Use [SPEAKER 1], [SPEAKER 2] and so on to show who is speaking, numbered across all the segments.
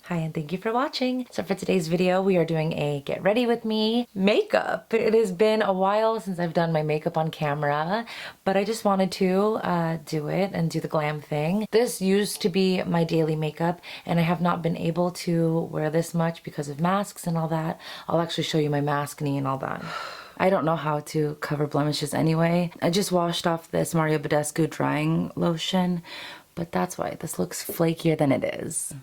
[SPEAKER 1] Hi and thank you for watching. So for today's video, we are doing a get ready with me makeup. It has been a while since I've done my makeup on camera, but I just wanted to do it and do the glam thing. This used to be my daily makeup and I have not been able to wear this much because of masks and all that. I'll actually show you my maskne and all that. I don't know how to cover blemishes anyway. I just washed off this Mario Badescu drying lotion, but that's why this looks flakier than it is.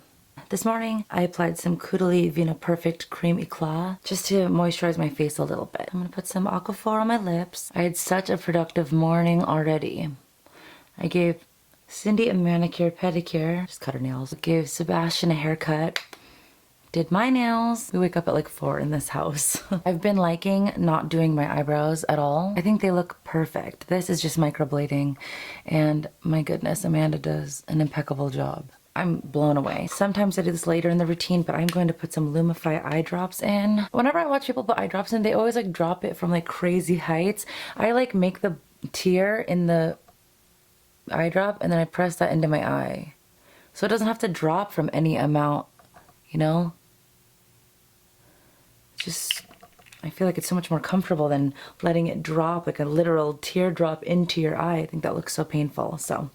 [SPEAKER 1] This morning, I applied some Caudalie Vina Perfect Cream Eclat just to moisturize my face a little bit. I'm gonna put some Aquaphor on my lips. I had such a productive morning already. I gave Cindy a manicure pedicure, just cut her nails. Gave Sebastian a haircut. Did my nails. We wake up at like 4 in this house. I've been liking not doing my eyebrows at all. I think they look perfect. This is just microblading and my goodness, Amanda does an impeccable job. I'm blown away. Sometimes I do this later in the routine, but I'm going to put some Lumify Eye Drops in. Whenever I watch people put eye drops in, they always like drop it from like crazy heights. I like make the tear in the eye drop and then I press that into my eye. So it doesn't have to drop from any amount, you know? Just, I feel like it's so much more comfortable than letting it drop like a literal teardrop into your eye. I think that looks so painful. So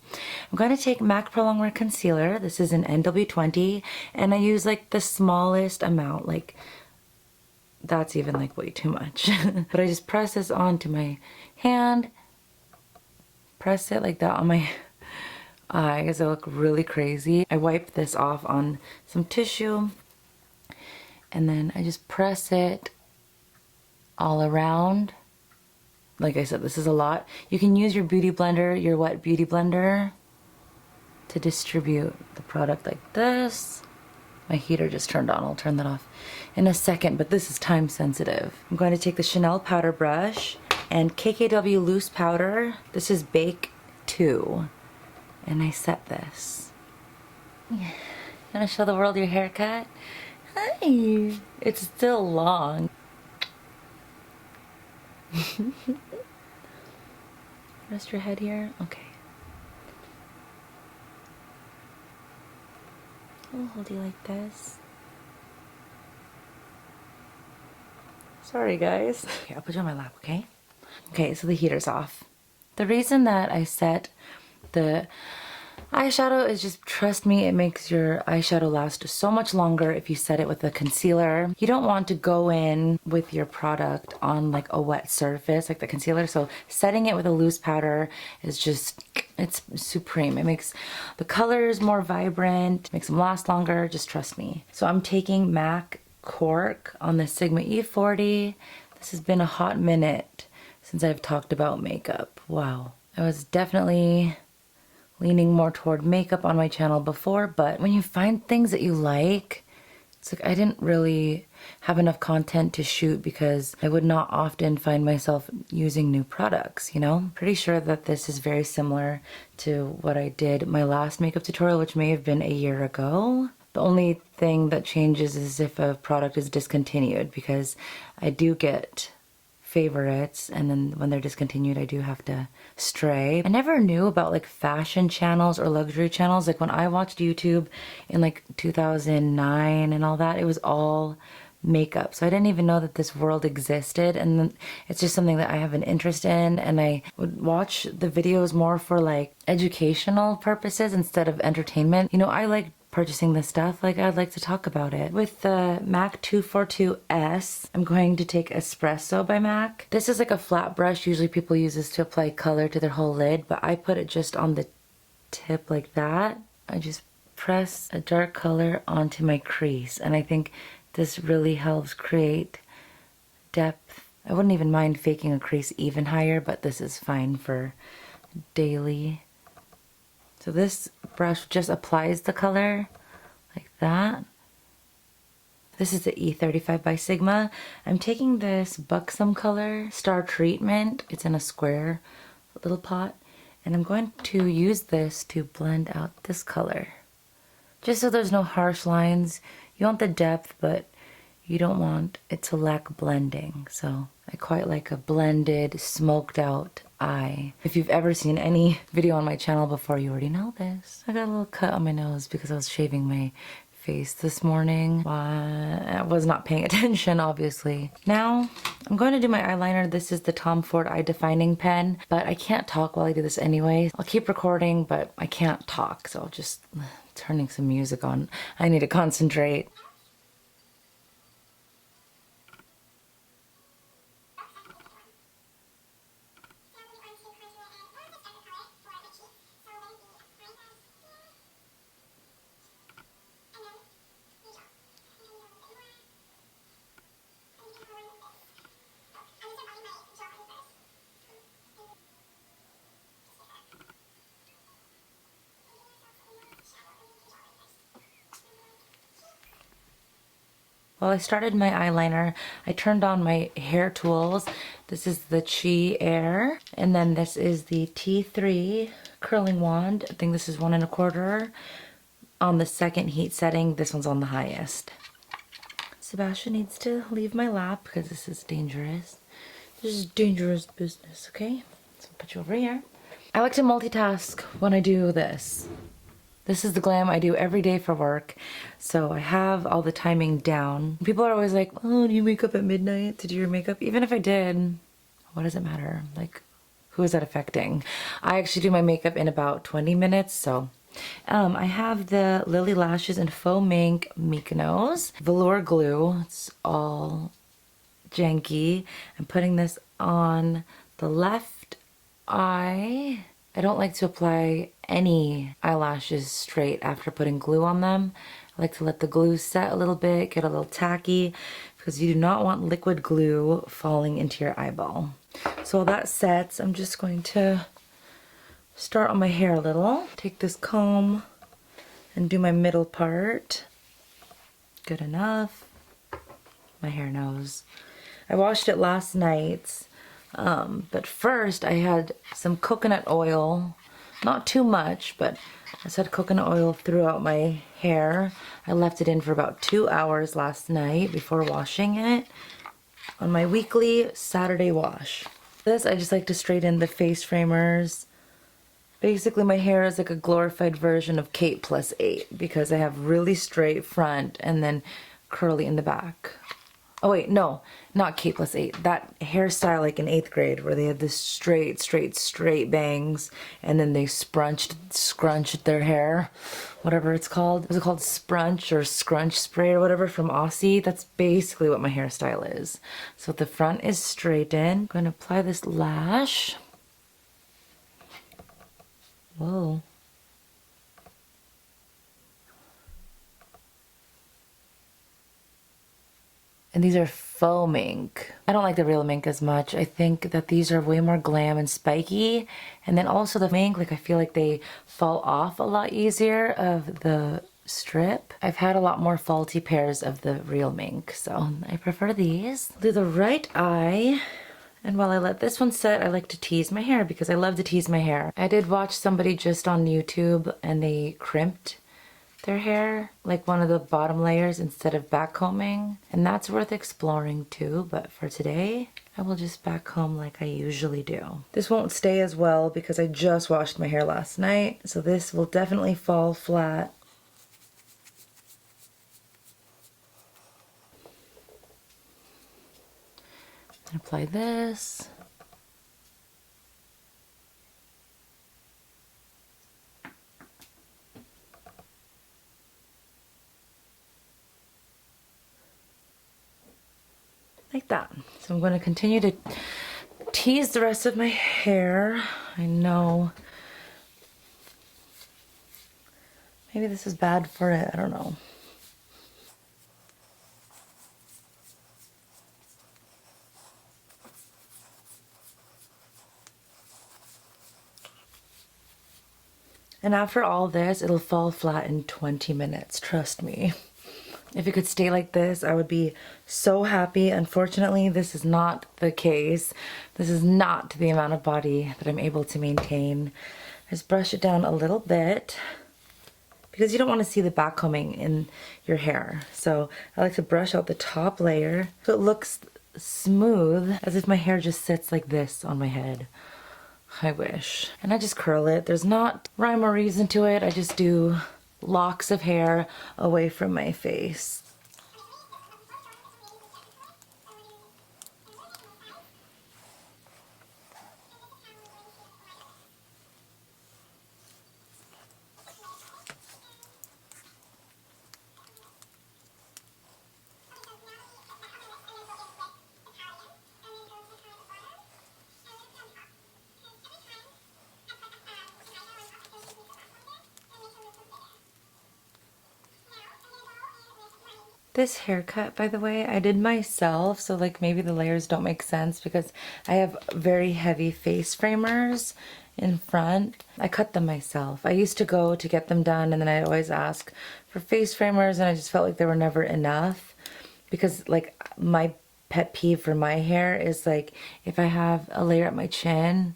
[SPEAKER 1] I'm going to take MAC ProLongwear Concealer. This is an NW20 and I use like the smallest amount, like that's even like way too much. But I just press this onto my hand, press it like that on my eye because I look really crazy. I wipe this off on some tissue and then I just press it all around. Like I said, this is a lot. You can use your Beautyblender, your wet beauty blender, to distribute the product like this. My heater just turned on. I'll turn that off in a second, but this is time sensitive. I'm going to take the Chanel powder brush and KKW loose powder. This is Bake 2. And I set this. You wanna show the world your haircut? Hi! It's still long. Rest your head here. Okay. I'll hold you like this. Sorry, guys. Okay, I'll put you on my lap, okay? Okay, so the heater's off. The reason that I set the eyeshadow is just, trust me, it makes your eyeshadow last so much longer if you set it with a concealer. You don't want to go in with your product on like a wet surface like the concealer, so setting it with a loose powder is just, it's supreme. It makes the colors more vibrant, makes them last longer, just trust me. So I'm taking MAC Cork on the Sigma E40. This has been a hot minute since I've talked about makeup. Wow. I was definitely leaning more toward makeup on my channel before, but when you find things that you like, it's like I didn't really have enough content to shoot because I would not often find myself using new products, you know? Pretty sure that this is very similar to what I did my last makeup tutorial, which may have been a year ago. The only thing that changes is if a product is discontinued, because I do get favorites and then when they're discontinued I do have to stray. I never knew about like fashion channels or luxury channels. Like when I watched YouTube in like 2009 and all that, it was all makeup. So I didn't even know that this world existed, and then it's just something that I have an interest in, and I would watch the videos more for like educational purposes instead of entertainment. You know, I like purchasing this stuff, like I'd like to talk about it. With the MAC 242S, I'm going to take Expresso by MAC. This is like a flat brush. Usually people use this to apply color to their whole lid, but I put it just on the tip like that. I just press a dark color onto my crease, and I think this really helps create depth. I wouldn't even mind faking a crease even higher, but this is fine for daily. So this brush just applies the color like that. This is the E35 by Sigma. I'm taking this Buxom color, Star Treatment. It's in a square little pot. And I'm going to use this to blend out this color. Just so there's no harsh lines. You want the depth, but you don't want it to lack blending. So I quite like a blended, smoked out eye. If you've ever seen any video on my channel before, you already know this. I got a little cut on my nose because I was shaving my face this morning, but I was not paying attention, obviously. Now, I'm going to do my eyeliner. This is the Tom Ford Eye Defining Pen, but I can't talk while I do this anyway. I'll keep recording, but I can't talk, so I'll just turning some music on. I need to concentrate. While I started my eyeliner, I turned on my hair tools. This is the Chi Air, and then this is the T3 curling wand. I think this is 1 1/4. On the second heat setting, this one's on the highest. Sebastian needs to leave my lap because this is dangerous. This is dangerous business, okay? So I'll put you over here. I like to multitask when I do this. This is the glam I do every day for work, so I have all the timing down. People are always like, oh, do you wake up at midnight to do your makeup? Even if I did, what does it matter? Like, who is that affecting? I actually do my makeup in about 20 minutes, so. I have the Lilly Lashes in Faux Mink Mykonos. Velour glue, it's all janky. I'm putting this on the left eye. I don't like to apply any eyelashes straight after putting glue on them. I like to let the glue set a little bit, get a little tacky, because you do not want liquid glue falling into your eyeball. So while that sets, I'm just going to start on my hair a little. Take this comb and do my middle part. Good enough. My hair knows. I washed it last night. But first I had some coconut oil, not too much, but I just had coconut oil throughout my hair. I left it in for about 2 hours last night before washing it on my weekly Saturday wash. This, I just like to straighten the face framers. Basically my hair is like a glorified version of Kate plus 8 because I have really straight front and then curly in the back. Oh wait, no, not Kate plus 8. That hairstyle like in 8th grade where they had this straight bangs and then they scrunched their hair, whatever it's called. Was it called sprunch or scrunch spray or whatever from Aussie? That's basically what my hairstyle is. So the front is straightened. I'm going to apply this lash. Whoa. And these are faux mink. I don't like the real mink as much. I think that these are way more glam and spiky. And then also the mink, like I feel like they fall off a lot easier of the strip. I've had a lot more faulty pairs of the real mink, so I prefer these. Do the right eye. And while I let this one set, I like to tease my hair because I love to tease my hair. I did watch somebody just on YouTube and they crimped their hair, like one of the bottom layers instead of back combing. And that's worth exploring too, but for today, I will just back comb like I usually do. This won't stay as well because I just washed my hair last night, so this will definitely fall flat. And apply this. Like that. So I'm going to continue to tease the rest of my hair. I know. Maybe this is bad for it. I don't know. And after all this, it'll fall flat in 20 minutes. Trust me. If it could stay like this, I would be so happy. Unfortunately, this is not the case. This is not the amount of body that I'm able to maintain. Just brush it down a little bit because you don't want to see the back combing in your hair. So I like to brush out the top layer so it looks smooth, as if my hair just sits like this on my head. I wish. And I just curl it. There's not rhyme or reason to it. I just do locks of hair away from my face. This haircut, by the way, I did myself, so like maybe the layers don't make sense because I have very heavy face framers in front. I cut them myself. I used to go to get them done and then I'd always ask for face framers and I just felt like they were never enough because like my pet peeve for my hair is like if I have a layer at my chin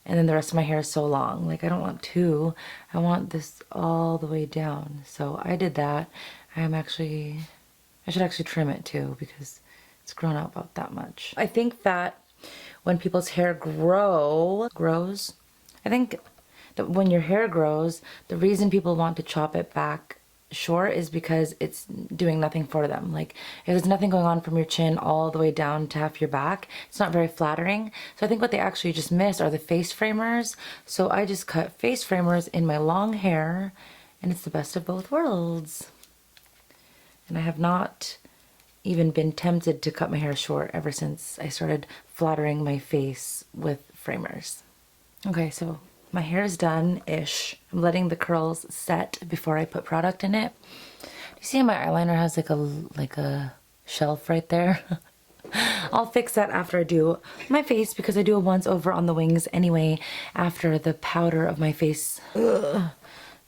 [SPEAKER 1] and then the rest of my hair is so long. Like I don't want two. I want this all the way down. So I did that. I should actually trim it too because it's grown out about that much. I think that when people's hair grows, I think that when your hair grows, the reason people want to chop it back short is because it's doing nothing for them. Like if there's nothing going on from your chin all the way down to half your back, it's not very flattering. So I think what they actually just miss are the face framers. So I just cut face framers in my long hair and it's the best of both worlds. And I have not even been tempted to cut my hair short ever since I started flattering my face with framers. Okay, so my hair is done-ish. I'm letting the curls set before I put product in it. Do you see how my eyeliner has like a shelf right there? I'll fix that after I do my face because I do a once over on the wings anyway after the powder of my face. Ugh.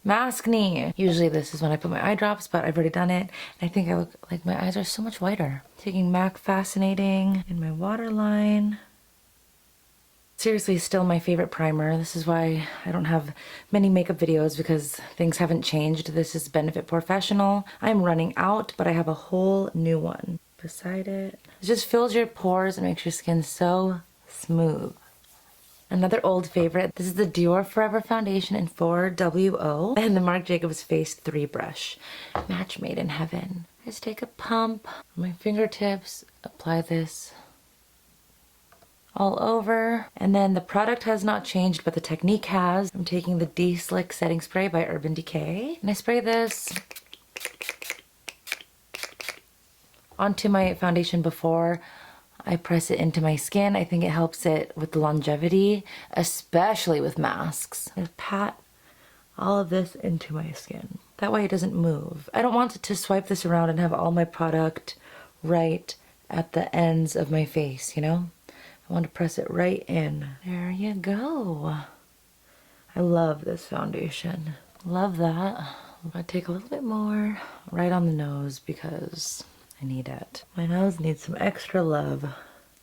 [SPEAKER 1] Mask knee. Usually this is when I put my eye drops, but I've already done it. And I think I look like my eyes are so much whiter. Taking MAC Fascinating in my waterline. Seriously, still my favorite primer. This is why I don't have many makeup videos because things haven't changed. This is Benefit Porefessional. I'm running out, but I have a whole new one beside it. It just fills your pores and makes your skin so smooth. Another old favorite, this is the Dior Forever foundation in 4WO and the Marc Jacobs Face 3 brush. Match made in heaven. Just take a pump on my fingertips, apply this all over, and then the product has not changed but the technique has. I'm taking the DeSlick setting spray by Urban Decay and I spray this onto my foundation before I press it into my skin. I think it helps it with the longevity, especially with masks. I pat all of this into my skin. That way it doesn't move. I don't want to swipe this around and have all my product right at the ends of my face, you know? I want to press it right in. There you go. I love this foundation. Love that. I'm gonna take a little bit more right on the nose because I need it. My nose needs some extra love.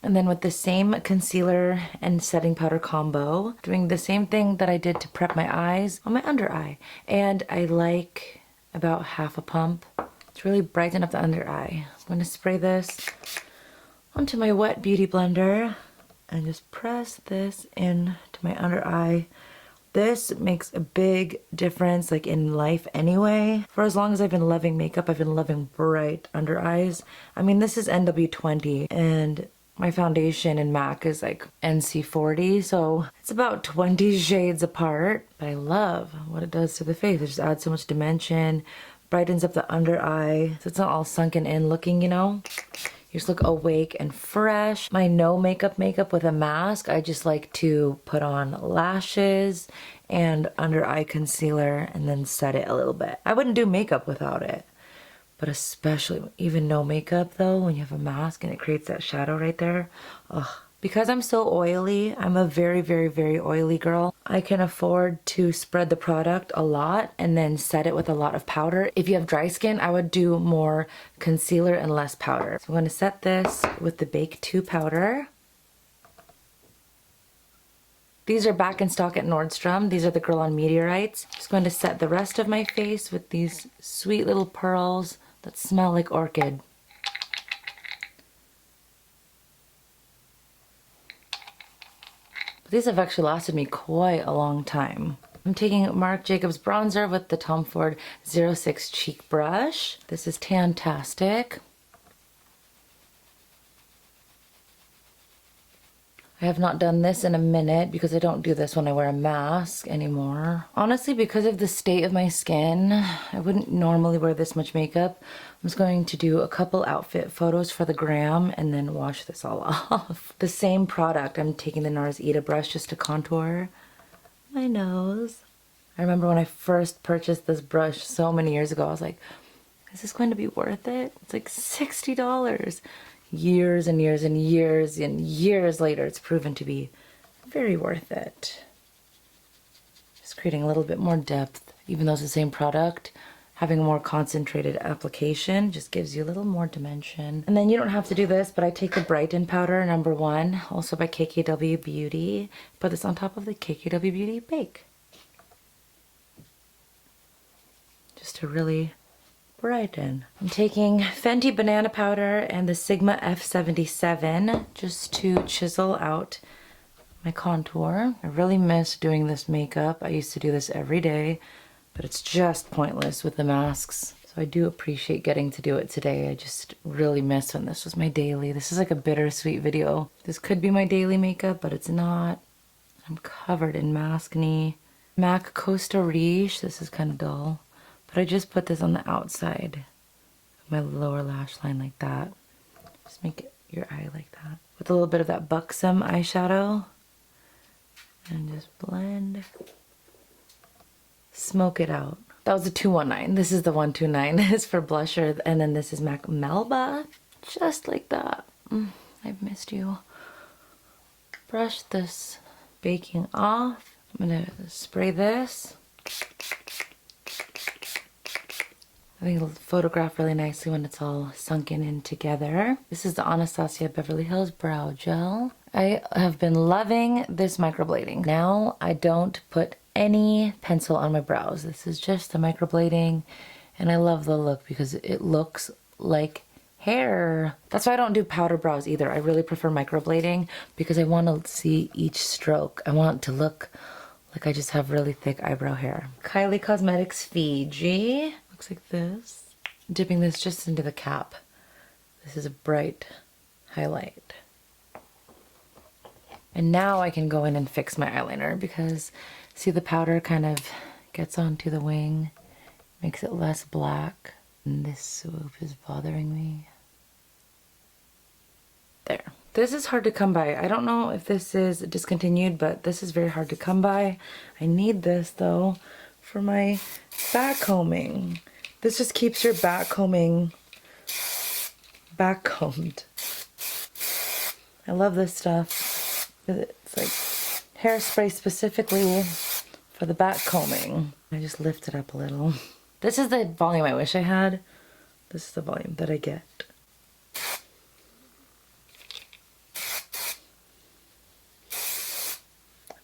[SPEAKER 1] And then with the same concealer and setting powder combo, doing the same thing that I did to prep my eyes on my under eye. And I like about half a pump. It's really brighten up the under eye. I'm gonna spray this onto my wet beauty blender and just press this into my under eye. This makes a big difference, like in life anyway. For as long as I've been loving makeup, I've been loving bright under eyes. I mean, this is NW20 and my foundation in MAC is like NC40, so it's about 20 shades apart. But I love what it does to the face. It just adds so much dimension, brightens up the under eye, so it's not all sunken in looking, you know? You just look awake and fresh. My no makeup with a mask, I just like to put on lashes and under eye concealer and then set it a little bit. I wouldn't do makeup without it, but especially even no makeup though, when you have a mask and it creates that shadow right there. Ugh. Because I'm so oily, I'm a very, very, very oily girl, I can afford to spread the product a lot and then set it with a lot of powder. If you have dry skin, I would do more concealer and less powder. So I'm going to set this with the Bake 2 powder. These are back in stock at Nordstrom. These are the Girl on Meteorites. Just going to set the rest of my face with these sweet little pearls that smell like orchid. These have actually lasted me quite a long time. I'm taking Marc Jacobs bronzer with the Tom Ford 06 Cheek Brush. This is Tantastic. I have not done this in a minute because I don't do this when I wear a mask anymore. Honestly, because of the state of my skin, I wouldn't normally wear this much makeup. I'm just going to do a couple outfit photos for the gram and then wash this all off. The same product, I'm taking the NARS Its Brush just to contour my nose. I remember when I first purchased this brush so many years ago, I was like, is this going to be worth it? It's like $60. Years and years and years and years later, it's proven to be very worth it. Just creating a little bit more depth, even though it's the same product. Having a more concentrated application just gives you a little more dimension. And then you don't have to do this, but I take the Brighten powder, number 1, also by KKW Beauty. Put this on top of the KKW Beauty Bake. Just to really brighten. I'm taking Fenty banana powder and the Sigma F77 just to chisel out my contour. I really miss doing this makeup. I used to do this every day, but it's just pointless with the masks. So I do appreciate getting to do it today. I just really miss when this was my daily. This is like a bittersweet video. This could be my daily makeup, but it's not. I'm covered in maskne. MAC Costa Riche. This is kind of dull. But I just put this on the outside of my lower lash line like that. Just make it your eye like that. With a little bit of that Buxom eyeshadow. And just blend. Smoke it out. That was the 219. This is the 129. This is for blusher. And then this is MAC Melba. Just like that. I've missed you. Brush this baking off. I'm going to spray this. I think it'll photograph really nicely when it's all sunken in together. This is the Anastasia Beverly Hills Brow Gel. I have been loving this microblading. Now I don't put any pencil on my brows. This is just the microblading, and I love the look because it looks like hair. That's why I don't do powder brows either. I really prefer microblading because I want to see each stroke. I want it to look like I just have really thick eyebrow hair. Kylie Cosmetics Fiji. Looks like this. Dipping this just into the cap. This is a bright highlight. And now I can go in and fix my eyeliner because see the powder kind of gets onto the wing, makes it less black. And this swoop is bothering me. There. This is hard to come by. I don't know if this is discontinued, but this is very hard to come by. I need this though for my back combing. This just keeps your back combing back combed. I love this stuff. It's like hairspray specifically for the back combing. I just lift it up a little. This is the volume I wish I had. This is the volume that I get.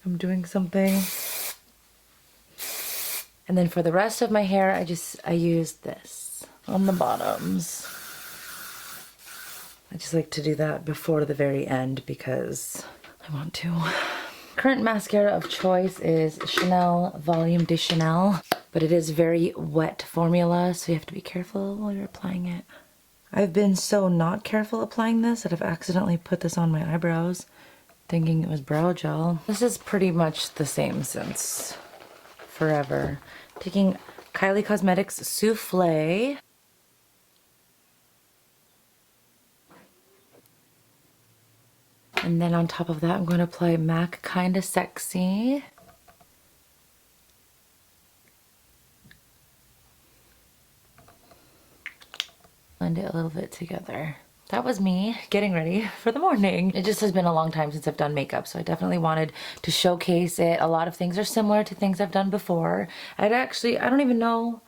[SPEAKER 1] I'm doing something. And then for the rest of my hair, I use this on the bottoms. I just like to do that before the very end because I want to. Current mascara of choice is Chanel Volume de Chanel, but it is very wet formula, so you have to be careful while you're applying it. I've been so not careful applying this that I've accidentally put this on my eyebrows, thinking it was brow gel. This is pretty much the same since forever. Taking Kylie Cosmetics Souffle. And then on top of that, I'm going to apply MAC Kinda Sexy. Blend it a little bit together. That was me getting ready for the morning. It just has been a long time since I've done makeup, so I definitely wanted to showcase it. A lot of things are similar to things I've done before. I don't even know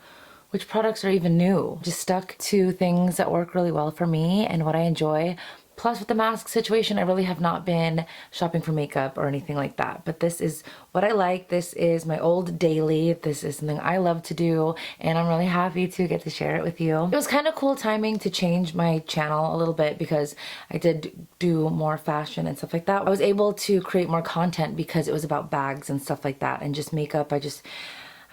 [SPEAKER 1] which products are even new. Just stuck to things that work really well for me and what I enjoy. Plus with the mask situation, I really have not been shopping for makeup or anything like that. But this is what I like. This is my old daily. This is something I love to do, and I'm really happy to get to share it with you. It was kind of cool timing to change my channel a little bit because I did do more fashion and stuff like that. I was able to create more content because it was about bags and stuff like that, and just makeup.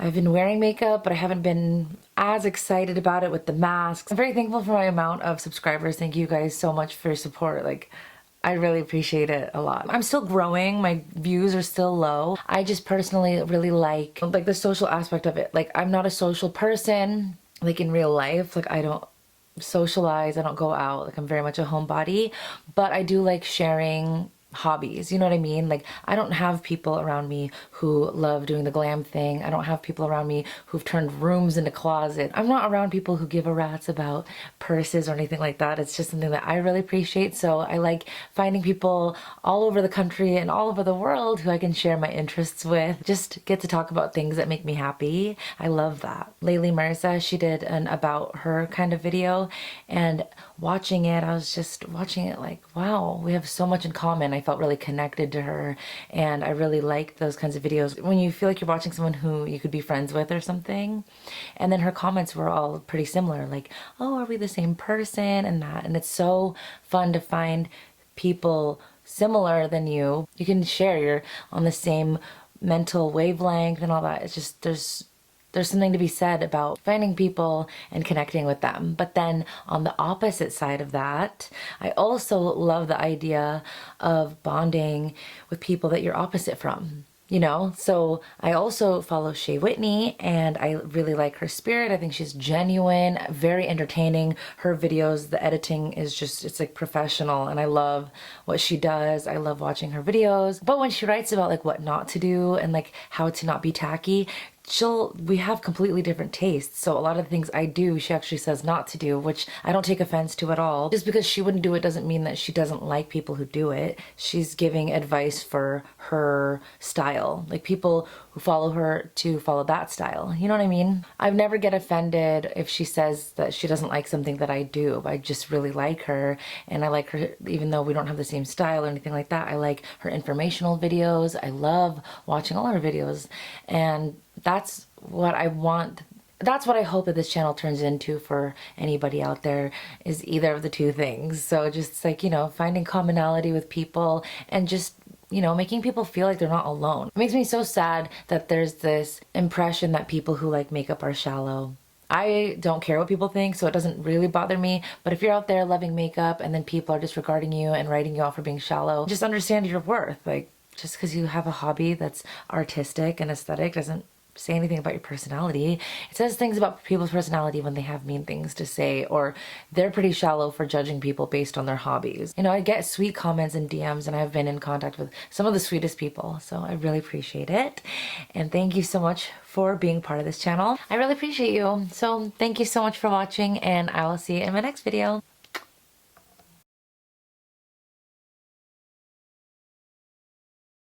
[SPEAKER 1] I've been wearing makeup, but I haven't been as excited about it with the masks. I'm very thankful for my amount of subscribers. Thank you guys so much for your support. Like, I really appreciate it a lot. I'm still growing. My views are still low. I just personally really like the social aspect of it. Like, I'm not a social person, like in real life. Like, I don't socialize, I don't go out. Like, I'm very much a homebody, but I do like sharing hobbies, you know what I mean? Like, I don't have people around me who love doing the glam thing. I don't have people around me who've turned rooms into closets. I'm not around people who give a rat's about purses or anything like that. It's just something that I really appreciate. So I like finding people all over the country and all over the world who I can share my interests with. Just get to talk about things that make me happy. I love that. Lately, Marissa, she did an about her kind of video, and watching it, I was just watching it like, wow, we have so much in common. I felt really connected to her, and I really like those kinds of videos when you feel like you're watching someone who you could be friends with or something. And then her comments were all pretty similar, like, oh, are we the same person, and that. And it's so fun to find people similar than you. You can share, you're on the same mental wavelength and all that. It's just, there's something to be said about finding people and connecting with them. But then on the opposite side of that, I also love the idea of bonding with people that you're opposite from, you know? So I also follow Shea Whitney, and I really like her spirit. I think she's genuine, very entertaining. Her videos, the editing is just, it's like professional, and I love what she does. I love watching her videos. But when she writes about like what not to do and like how to not be tacky, we have completely different tastes. So a lot of the things I do, she actually says not to do, which I don't take offense to at all. Just because she wouldn't do it doesn't mean that she doesn't like people who do it. She's giving advice for her style, like people who follow her to follow that style. You know what I mean? I've never get offended if she says that she doesn't like something that I do. I just really like her, and I like her even though we don't have the same style or anything like that. I like her informational videos. I love watching all her videos, and that's what I want. That's what I hope that this channel turns into for anybody out there, is either of the two things. So just like, you know, finding commonality with people and just, you know, making people feel like they're not alone. It makes me so sad that there's this impression that people who like makeup are shallow. I don't care what people think, so it doesn't really bother me. But if you're out there loving makeup and then people are disregarding you and writing you off for being shallow, just understand your worth. Like, just because you have a hobby that's artistic and aesthetic doesn't say anything about your personality. It says things about people's personality when they have mean things to say, or they're pretty shallow for judging people based on their hobbies. You know, I get sweet comments and DMs, and I've been in contact with some of the sweetest people, so I really appreciate it. And thank you so much for being part of this channel. I really appreciate you. So thank you so much for watching, and I will see you in my next video.